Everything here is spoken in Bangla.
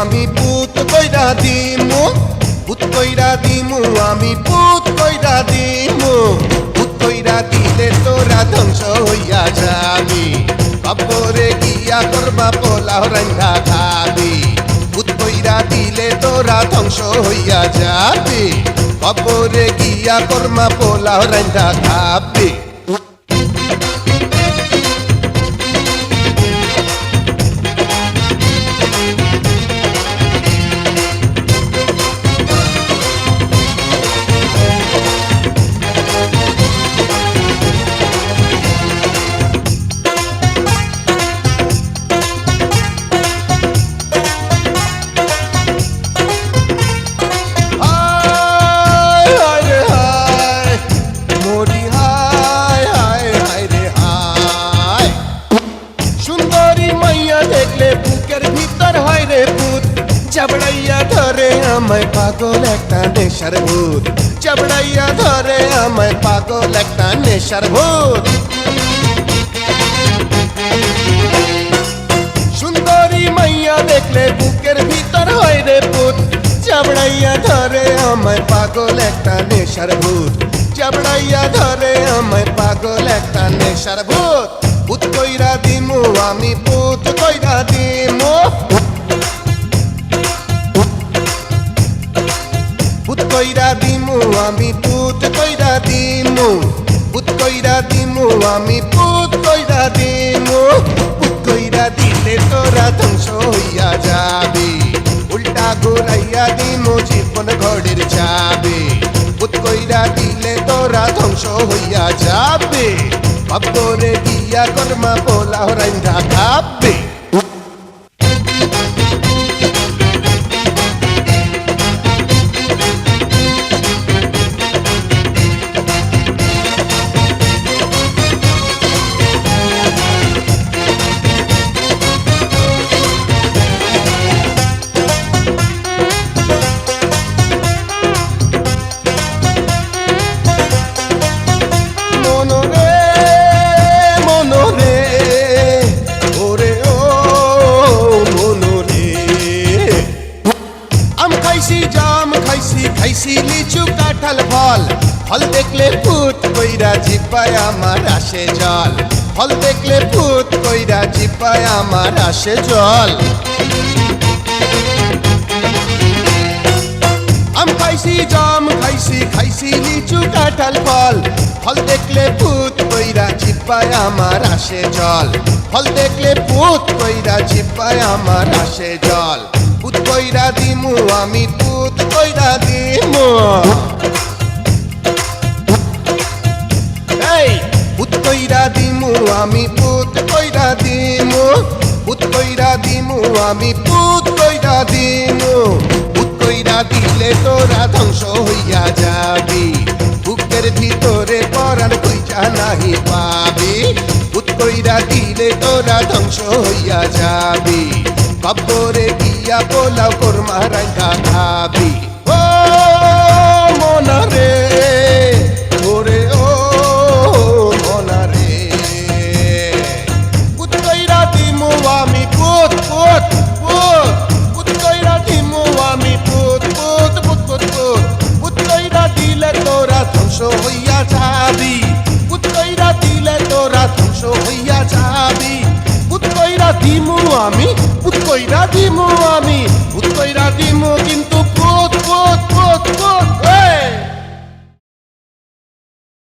আমি পুত কইরা দিমু, পুত কইরা দিমু, আমি পুত কইরা দিমু। পুত কইরা দিলে তোরা ধ্বংস হইয়া যাবি, কবরে গিয়া করবা পোলাও রান্না খাবি। পুত কইরা দিলে তোরা ধ্বংস হইয়া যাবি, কবরে গিয়া করমা পোলাও রান্না খাবি। চাবড়াইয়া ধরে আমায় পাগল একটা নেশার ভূত, চাবড়াইয়া ধরে আমায় পাগল একটা নেশার ভূত। সুন্দরী মাইয়া দেখলে বুকের ভিতর হয় রে পুত, চাবড়াইয়া ধরে আমায় পাগল একটা নেশার ভূত, চাবড়াইয়া ধরে আমায় পাগল একটা নেশার ভূত। পুত কইরা দিমু আমি, পুত কইরা দিমু, পুত কইরা দিমু আমি, পুত কইরা দিমু, পুত কইরা দিমু আমি, পুত কইরা দিমু। পুত কইরা দিলে তোরা ধ্বংস হইয়া যাবি, উল্টা ঘুরাইয়া দিমু জীবন ঘড়ির চাবি। পুত কইরা দিলে তোরা ধ্বংস হইয়া যাবি, কবরে গিয়া করমা পোলাও রান্না খাবি। খাইছি লিচু কাঁঠাল ফল, ফল দেখলে পুত কইরা জিব্বায় আমার আসে জল, ফল দেখলে পুত কইরা জিব্বায় আমার আসে জল। আম খাইছি, জাম খাইছি, খাইছি লিচু কাঁঠাল ফল, ফল দেখলে পুত কইরা জিব্বায় আমার আসে জল, ফল দেখলে পুত কইরা জিব্বায় আমার আসে জল। পুত কইরা দিমু আমি, পুত কইরা দিমু, এই পুত কইরা দিমু আমি, পুত কইরা দিমু, পুত কইরা দিমু আমি, পুত কইরা দিমু। পুত কইরা দিলে তোরা ধ্বংস হইয়া যাবি, বুকের ভিতরে পরাণ কইরা নাহি পাবি। পুত কইরা দিলে তোরা ধ্বংস হইয়া যাবি, কবরে গিয়া পোলাও কোরমা রান্না খাবি। ও মনা রে, ওরে ও মনা রে, পুত কইরা দিমু আমি, পুত পুত পুত, পুত কইরা দিমু আমি, পুত পুত পুত পুত পুত। পুত কইরা দিলে তোরা ধ্বংস হইয়া যাবি, পুত কইরা দিলে তোরা ধ্বংস হইয়া যাবি। পুত কইরা দিমু আমি, পুত কইরা দিমু আমি,